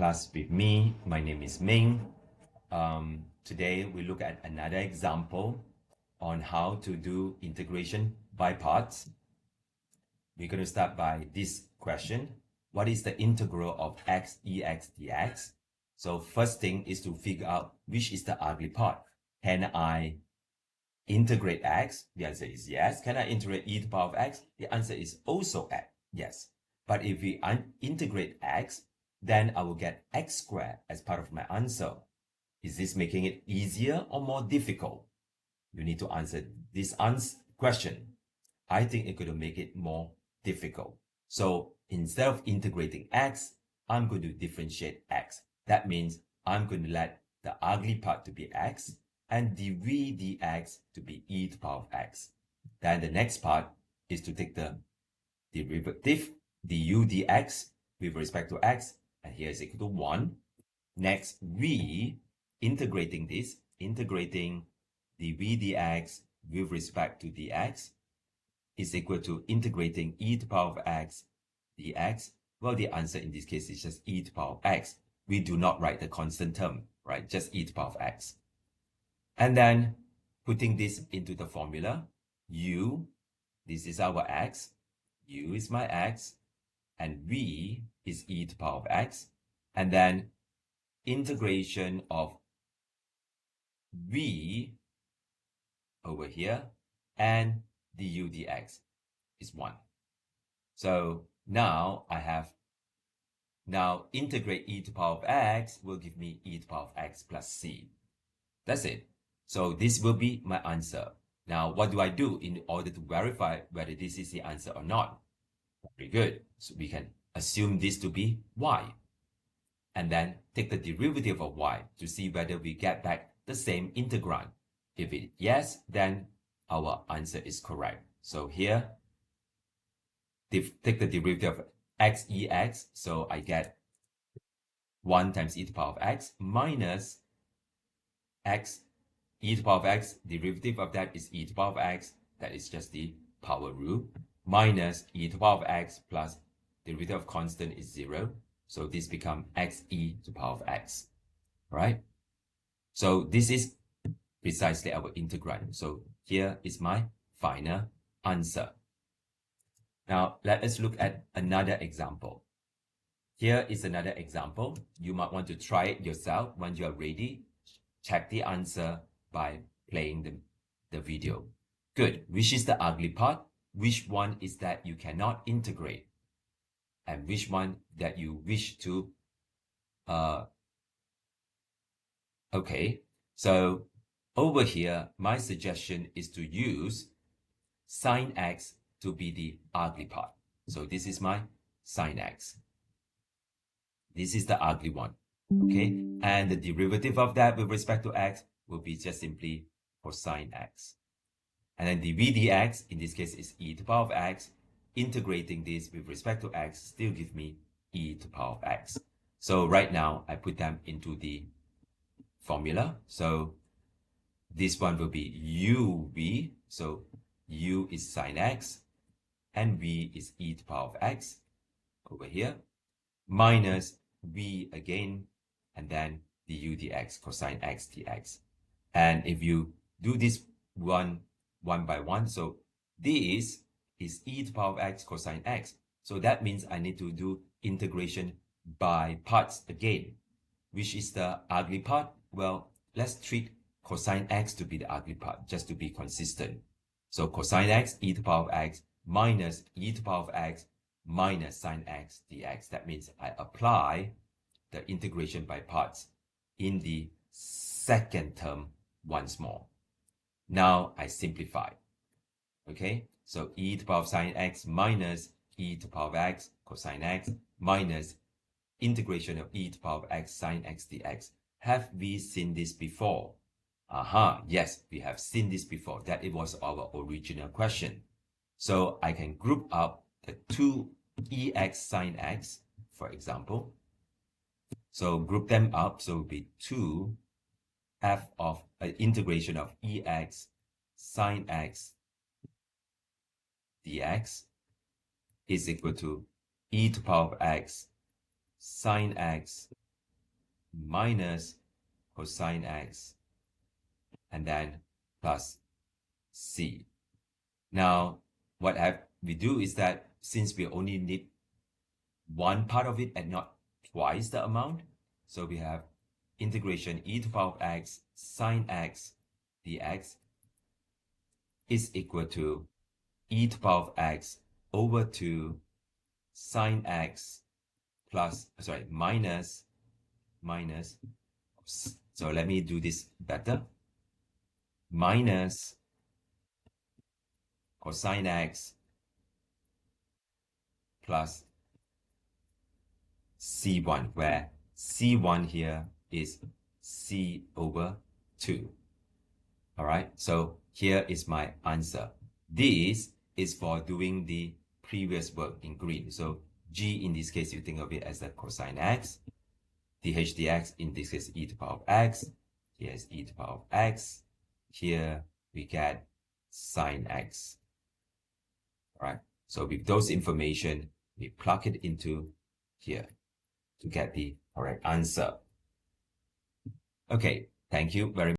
class with me. My name is Ming. Today we look at another example on how to do integration by parts. We're going to start by this question. What is the integral of x ex dx? So first thing is to figure out which is the ugly part. Can I integrate x? The answer is yes. Can I integrate e to the power of x? The answer is also yes. But if we integrate x, then I will get x squared as part of my answer. Is this making it easier or more difficult? You need to answer this question. I think it could make it more difficult. So instead of integrating x, I'm going to differentiate x. That means I'm going to let the ugly part to be x and dv dx to be e to the power of x. Then the next part is to take the derivative du dx with respect to x, and here is equal to 1. Next, we integrating dv dx with respect to dx is equal to integrating e to the power of x dx. Well, the answer in this case is just e to the power of x. We do not write the constant term, right? Just e to the power of x. And then putting this into the formula, u, this is our x, u is my x, and v is e to the power of x. And then integration of v over here and du dx is 1. So now integrate e to the power of x will give me e to the power of x plus c. That's it. So this will be my answer. Now, what do I do in order to verify whether this is the answer or not? Very good. So we can assume this to be y. And then take the derivative of y to see whether we get back the same integrand. If it yes, then our answer is correct. So here, take the derivative of x ex, so I get 1 times e to the power of x minus x e to the power of x, derivative of that is e to the power of x, that is just the power rule, minus e to the power of x plus derivative of constant is 0. So this becomes x e to the power of x, right? So this is precisely our integrand. So here is my final answer. Now let us look at another example. Here is another example. You might want to try it yourself. When you are ready, check the answer by playing the video. Good. Which is the ugly part? Which one is that you cannot integrate? And which one that you wish to okay. So over here, my suggestion is to use sine x to be the ugly part. So this is my sine x. This is the ugly one. Okay. And the derivative of that with respect to x will be just simply cosine x. And then dv dx, in this case, is e to the power of x. Integrating this with respect to x still give me e to the power of x. So right now, I put them into the formula. So this one will be uv. So u is sine x, and v is e to the power of x over here, minus v again, and then du dx cosine x dx. And if you do this one by one, so this is e to the power of x cosine x. So that means I need to do integration by parts again. Which is the ugly part? Well, let's treat cosine x to be the ugly part, just to be consistent. So cosine x, e to the power of x, minus e to the power of x, minus sine x dx. That means I apply the integration by parts in the second term once more. Now I simplify. Okay, so e to the power of sine x minus e to the power of x cosine x minus integration of e to the power of x sine x dx. Have we seen this before? Yes, we have seen this before. That it was our original question. So I can group up the two ex sine x, for example. So group them up, so it will be 2 f of integration of ex sine x dx is equal to e to the power of x sine x minus cosine x, and then plus c. Now, what we do is that since we only need one part of it and not twice the amount, so we have integration e to the power of x sine x dx is equal to e to the power of x over 2 sine x plus, sorry, minus, so let me do this better, minus cosine x plus c1, where c1 here is c over 2. All right, so here is my answer. This is for doing the previous work in green. So g in this case, you think of it as the cosine x, dh dx in this case e to the power of x, here is e to the power of x, here we get sine x. All right, so with those information, we plug it into here to get the correct answer. Okay, thank you very much.